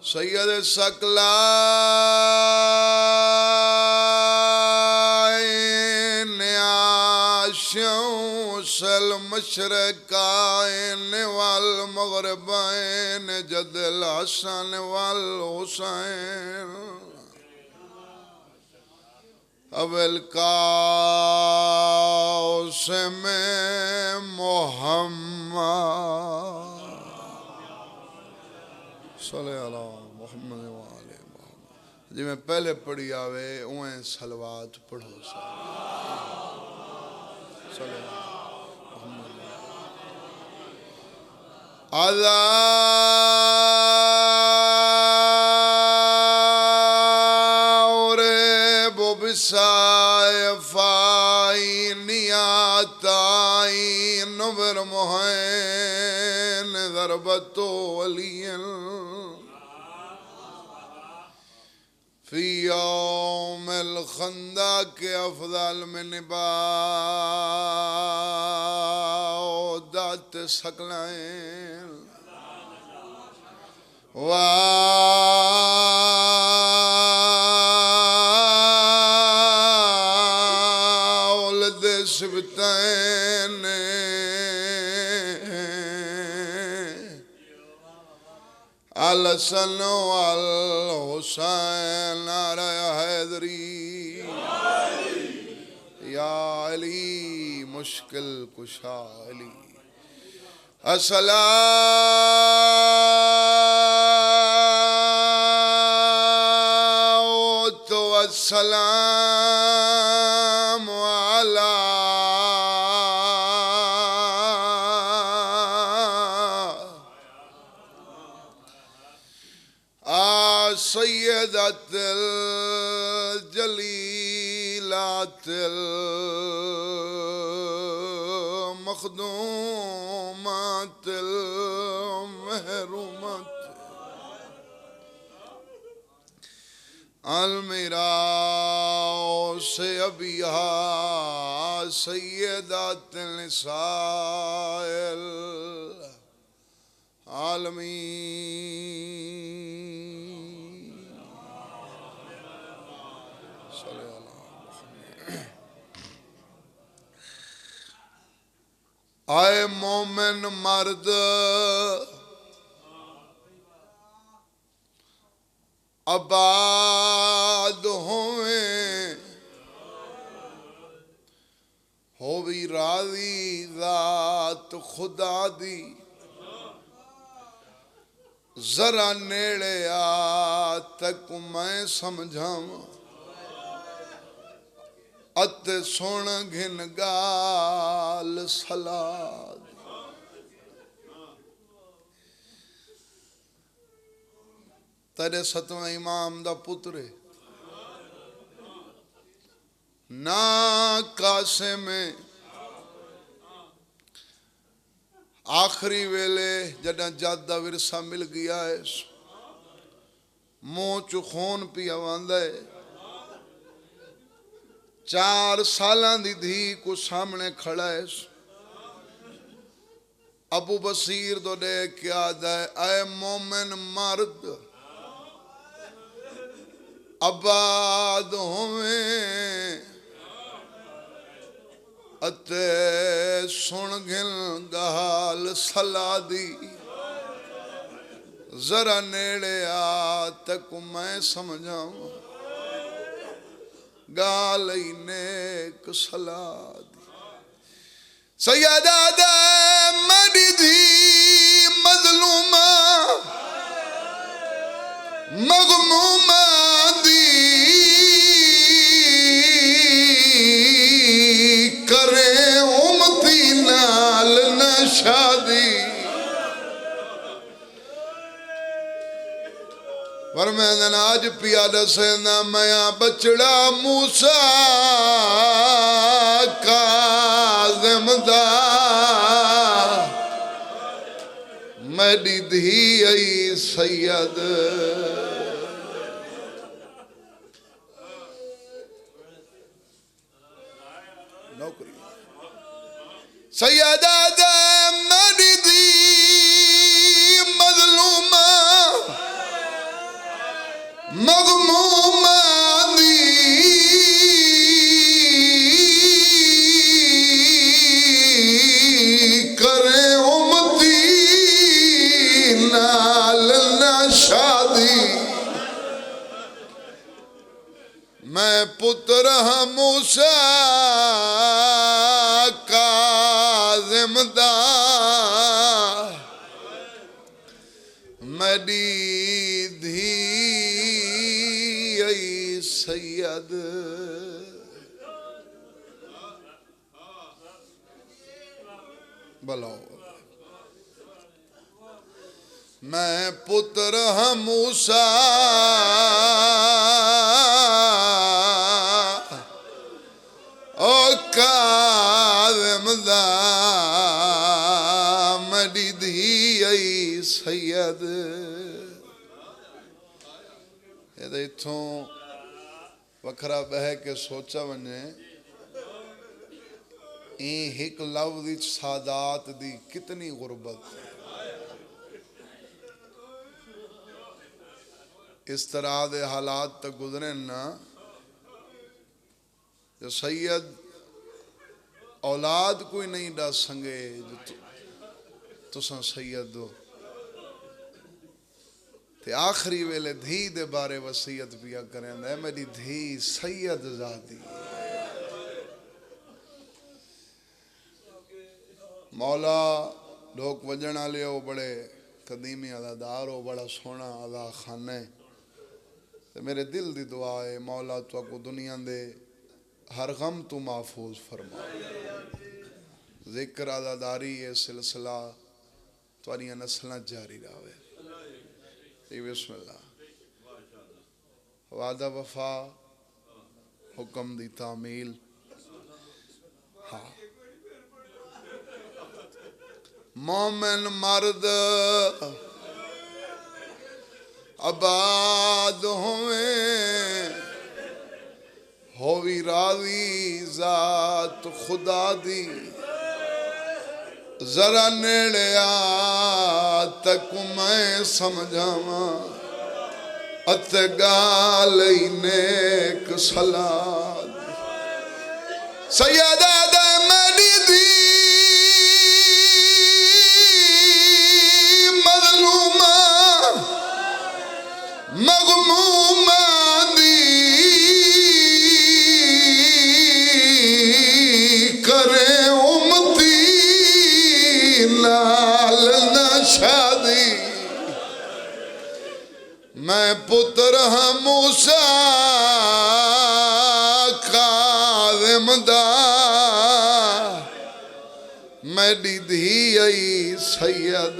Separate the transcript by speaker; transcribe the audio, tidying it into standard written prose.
Speaker 1: سید ثقلین عاشوں المشرقین والمغربین جد الحسن والحسین ابل قاسم محمد صلی اللہ محمد وآلہ محمد جی میں پہلے پڑھی آوے اوہیں صلوات پڑھو صلی اللہ محمد آذاورب بسائفائن یاتائن نبر محین ضربتو ولین فی یوم الخندق افضل من عبادت ثقلین وولد سبتین الحسن والحسین نعرہ حیدری یا علی مشکل کشا علی الصلاة والسلام علی سیدت الجلیلات المخدومات المحرومات المیراث ابیہا سیدات النساء العالمین آئے مومن مرد آباد ہوئیں ہووی راضی ذات خدا دی ذرا نیڑے آ تک میں سمجھاں ات سن گھن گال سلاد تیرے ستویں امام دا پترے نا کاسے میں آخری ویلے جڑا جادہ ورثہ مل گیا ہے منہ چو خون پیا واندا ہے 4 سالاں دی دھی کو سامنے کھڑا ہے ابو بصیر تو دے کیا دے اے مومن مرد آباد ہوئیں اتے سن گھن گال سلادی ذرا نیڑے آ تک میں سمجھاؤں گالی نیک سلاد سیدہ دے میری دھی مظلومہ مغمومہ دی کرے امتی نال نہ شادی فرمائن آج پیادہ سینا میاں بچڑا موسیٰ کاظم دا میری دھی ای سید نوکری سیدہ دے میری دھی مظلومہ مغموم دی کرے امتی نال نہ شادی میں پتر ہاں موسیٰ کاظم دا میری دھی ای سید بلاؤ میں پتر ہاں موسیٰ کاظم دا میری دھی ای سید یہ اتھوں وکھرا بہ کے سوچا ونے این ہک لفظ سادات دی کتنی غربت اس طرح دے حالات تک گزرے نا جو سید اولاد کوئی نہیں ڈا سنگے جو تساں سید دو تے آخری ویلے دھی دے بارے وصیت پیا کریں دے میری دھی سید ذاتی مولا لوگ وجنا لے ہو بڑے قدیمی عدادار ہو بڑا سونا عدا خانے تے میرے دل دی دعا ہے مولا تو کو دنیا دے ہر غم تو محفوظ فرما ذکر عداداری یہ سلسلہ توانیاں نسلہ جاری رہے بسم اللہ وعدہ وفا حکم دی تعمیل ہاں مومن مرد آباد ہووی راضی ذات خدا دی ذرا نیڑے آ تک میں سمجھاواں ات گالئی نیک صلاح سیدہ دے میری دی مظلومہ مغمومہ دی کرے امتی نال نہ شادی میں پتر ہاں موسیٰ کاظم دا میری دھی ای سید